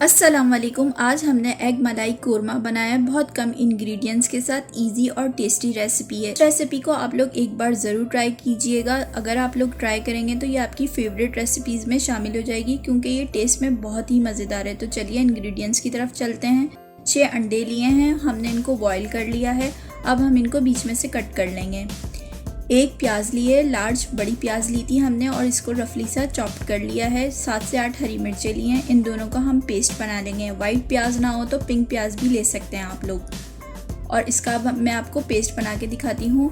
अस्सलाम वालेकुम। आज हमने एग मलाई कोरमा बनाया, बहुत कम इंग्रेडिएंट्स के साथ इजी और टेस्टी रेसिपी है। इस रेसिपी को आप लोग एक बार ज़रूर ट्राई कीजिएगा। अगर आप लोग ट्राई करेंगे तो ये आपकी फेवरेट रेसिपीज़ में शामिल हो जाएगी, क्योंकि ये टेस्ट में बहुत ही मज़ेदार है। तो चलिए इंग्रेडिएंट्स की तरफ चलते हैं। 6 अंडे लिए हैं, हमने इनको बॉयल कर लिया है। अब हम इनको बीच में से कट कर लेंगे। एक प्याज लिए, लार्ज बड़ी प्याज ली थी हमने और इसको रफली सा चॉप कर लिया है। 7 से 8 हरी मिर्चें ली हैं, इन दोनों का हम पेस्ट बना लेंगे। वाइट प्याज ना हो तो पिंक प्याज भी ले सकते हैं आप लोग। और इसका अब मैं आपको पेस्ट बना के दिखाती हूँ।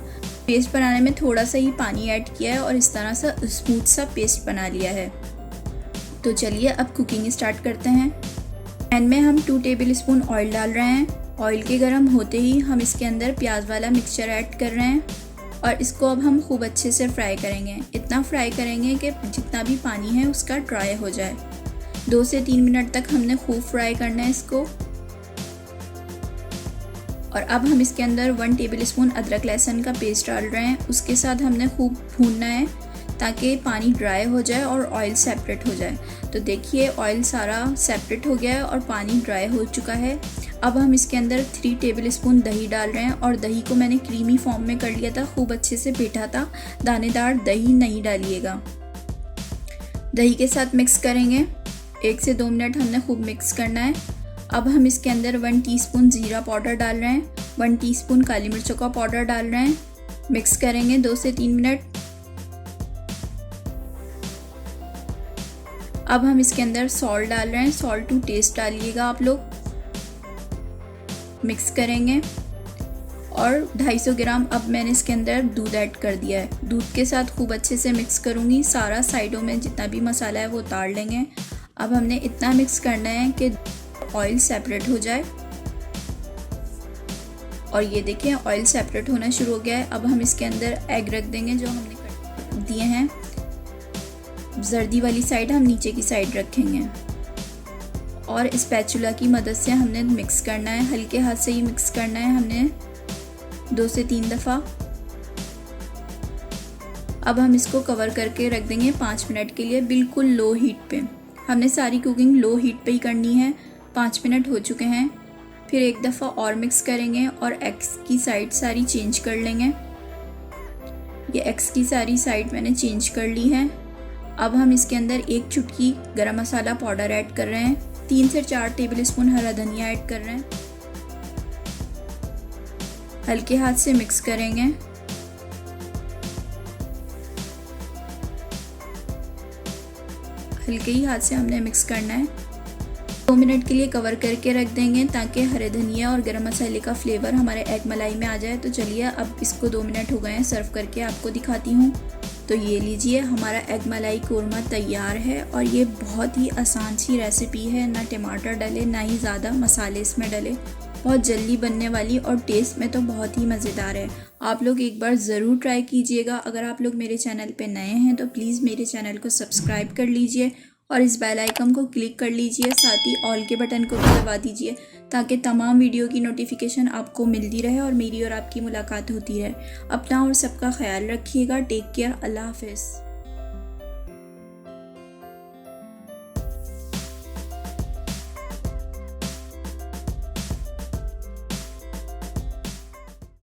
पेस्ट बनाने में थोड़ा सा ही पानी ऐड किया है और इस तरह सा स्मूथ सा पेस्ट बना लिया है। तो चलिए अब कुकिंग स्टार्ट करते हैं। पैन में हम 2 टेबल स्पून ऑयल डाल रहे हैं। ऑयल के गर्म होते ही हम इसके अंदर प्याज वाला मिक्सचर ऐड कर रहे हैं और इसको अब हम खूब अच्छे से फ्राई करेंगे। इतना फ्राई करेंगे कि जितना भी पानी है उसका ड्राई हो जाए। 2 से 3 मिनट तक हमने खूब फ्राई करना है इसको। और अब हम इसके अंदर 1 टेबल स्पून अदरक लहसुन का पेस्ट डाल रहे हैं। उसके साथ हमने खूब भूनना है ताकि पानी ड्राई हो जाए और ऑयल सेपरेट हो जाए। तो देखिए ऑयल सारा सेपरेट हो गया है और पानी ड्राई हो चुका है। अब हम इसके अंदर 3 टेबल स्पून दही डाल रहे हैं और दही को मैंने क्रीमी फॉर्म में कर लिया था, खूब अच्छे से फेंटा था। दानेदार दही नहीं डालिएगा। दही के साथ मिक्स करेंगे। 1 से 2 मिनट हमने खूब मिक्स करना है। अब हम इसके अंदर 1 टीस्पून जीरा पाउडर डाल रहे हैं, 1 टीस्पून काली मिर्चों का पाउडर डाल रहे हैं। मिक्स करेंगे 2 से 3 मिनट। अब हम इसके अंदर सॉल्ट डाल रहे हैं, सॉल्ट टू टेस्ट डालिएगा आप लोग। मिक्स करेंगे और 250 ग्राम अब मैंने इसके अंदर दूध ऐड कर दिया है। दूध के साथ खूब अच्छे से मिक्स करूँगी। सारा साइडों में जितना भी मसाला है वो उतार लेंगे। अब हमने इतना मिक्स करना है कि ऑयल सेपरेट हो जाए। और ये देखिए ऑयल सेपरेट होना शुरू हो गया है। अब हम इसके अंदर एग रख देंगे जो हमने कट दिए हैं। जर्दी वाली साइड हम नीचे की साइड रखेंगे और स्पैचुला की मदद से हमने मिक्स करना है। हल्के हाथ से ही मिक्स करना है हमने 2 से 3 दफ़ा। अब हम इसको कवर करके रख देंगे 5 मिनट के लिए, बिल्कुल लो हीट पे। हमने सारी कुकिंग लो हीट पे ही करनी है। 5 मिनट हो चुके हैं। फिर एक दफ़ा और मिक्स करेंगे और एग्स की साइड सारी चेंज कर लेंगे। ये एग्स की सारी साइड मैंने चेंज कर ली है। अब हम इसके अंदर 1 चुटकी गरम मसाला पाउडर ऐड कर रहे हैं। 3 से 4 टेबल स्पून हरा धनिया ऐड कर रहे हैं। हल्के हाथ से मिक्स करेंगे। हल्के ही हाथ से हमने मिक्स करना है। 2 मिनट के लिए कवर करके रख देंगे ताकि हरे धनिया और गरम मसाले का फ्लेवर हमारे एग मलाई में आ जाए। तो चलिए अब इसको 2 मिनट हो गए हैं, सर्व करके आपको दिखाती हूँ। तो ये लीजिए हमारा एग मलाई कोरमा तैयार है और ये बहुत ही आसान सी रेसिपी है। ना टमाटर डले ना ही ज़्यादा मसाले इसमें डले, बहुत जल्दी बनने वाली और टेस्ट में तो बहुत ही मज़ेदार है। आप लोग एक बार ज़रूर ट्राई कीजिएगा। अगर आप लोग मेरे चैनल पे नए हैं तो प्लीज़ मेरे चैनल को सब्सक्राइब कर लीजिए और इस बेल आइकन को क्लिक कर लीजिए। साथ ही ऑल के बटन को भी दबा दीजिए ताकि तमाम वीडियो की नोटिफिकेशन आपको मिलती रहे और मेरी और आपकी मुलाकात होती रहे। अपना और सबका ख्याल रखिएगा। Take care. अल्लाह हाफ़िज़।